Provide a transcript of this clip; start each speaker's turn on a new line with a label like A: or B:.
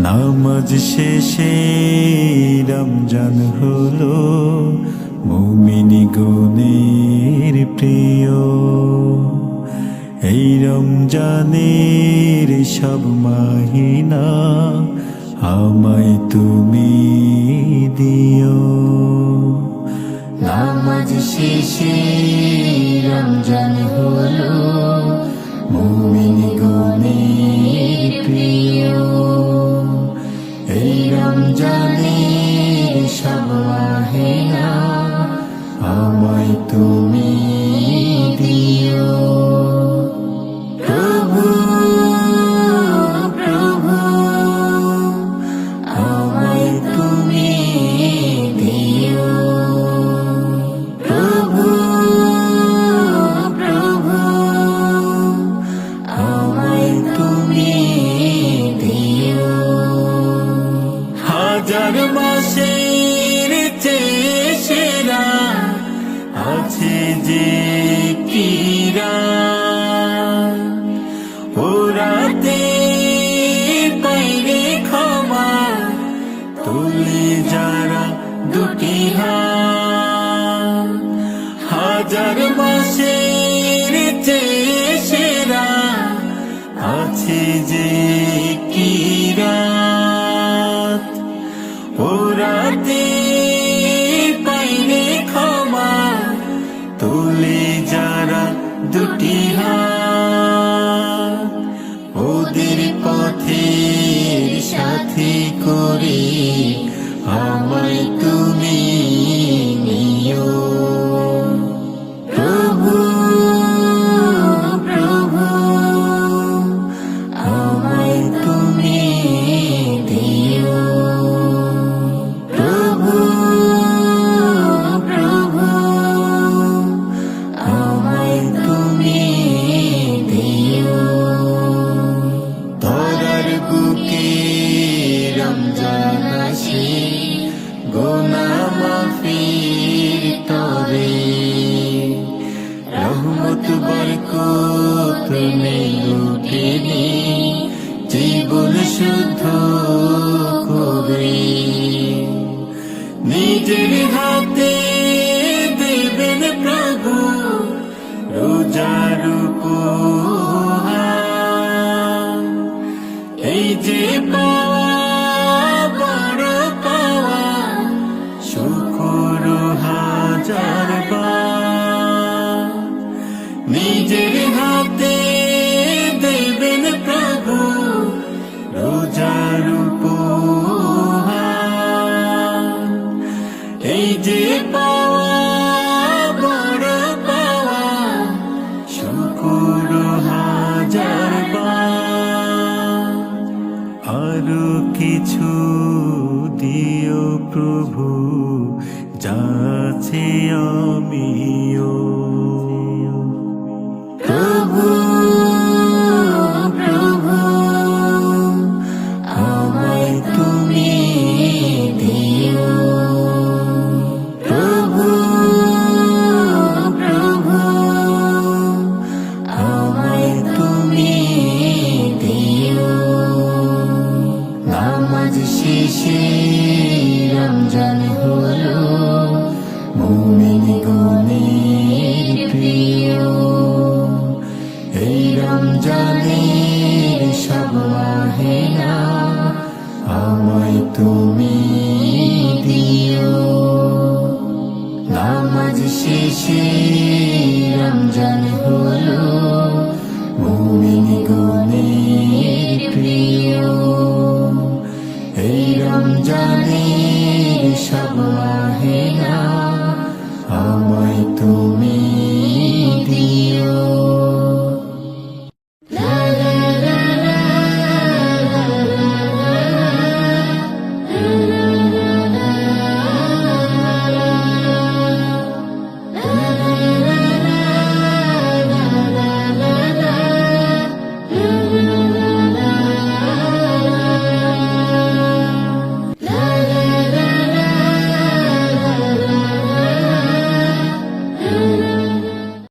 A: নামাজ শেষে রমজান হলো মুমিনগণের প্রিয়। এই রমজানের সব মাহিনা আমায় তুমি দিও।
B: নামাজ শেষে রমজান হলো মুমিনগণের প্রিয়। এই রমজানের সব মাহিনা আমায় তুমি দিও। প্রভু প্রভু আমায় তুমি দিও। প্রভু প্রভু আমায় তুমি দিও।
A: হাজার মাসের চেয়ে সেরা আছে যে কিরা, ওরাতে পাইরে ক্ষমা তুলে যারা দুটি হাত। হাজার মাসের চেয়ে সেরা আছে যে কিরা, ওরাতে পাইলে ক্ষমা তুলে যারা দুটি হাত। ওদের পথের সাথী করে আমায় তুমি নিও।
B: প্রভু প্রভু আমায় তুমি দিও। প্রভু প্রভু আমায় তুমি দিও।
A: ধরার বুকে রমজান আসে গুনাহ মাফির তরে, রহমত বরকত লুটেনি জীবন শুদ্ধ করে। নিজের হাতে দেবেন প্রভু রোজার উপহার। এই যে পাওয়া বড় পাওয়া, শুকর হাজার বার। নিজের হাতে দেবেন প্রভু রোজার উপহার। এই যে পাওয়া বড় পাওয়া, শুকর হাজার বার। আরো কিছু দিও প্রভু যাচ্ছে আমিও।
B: প্রভু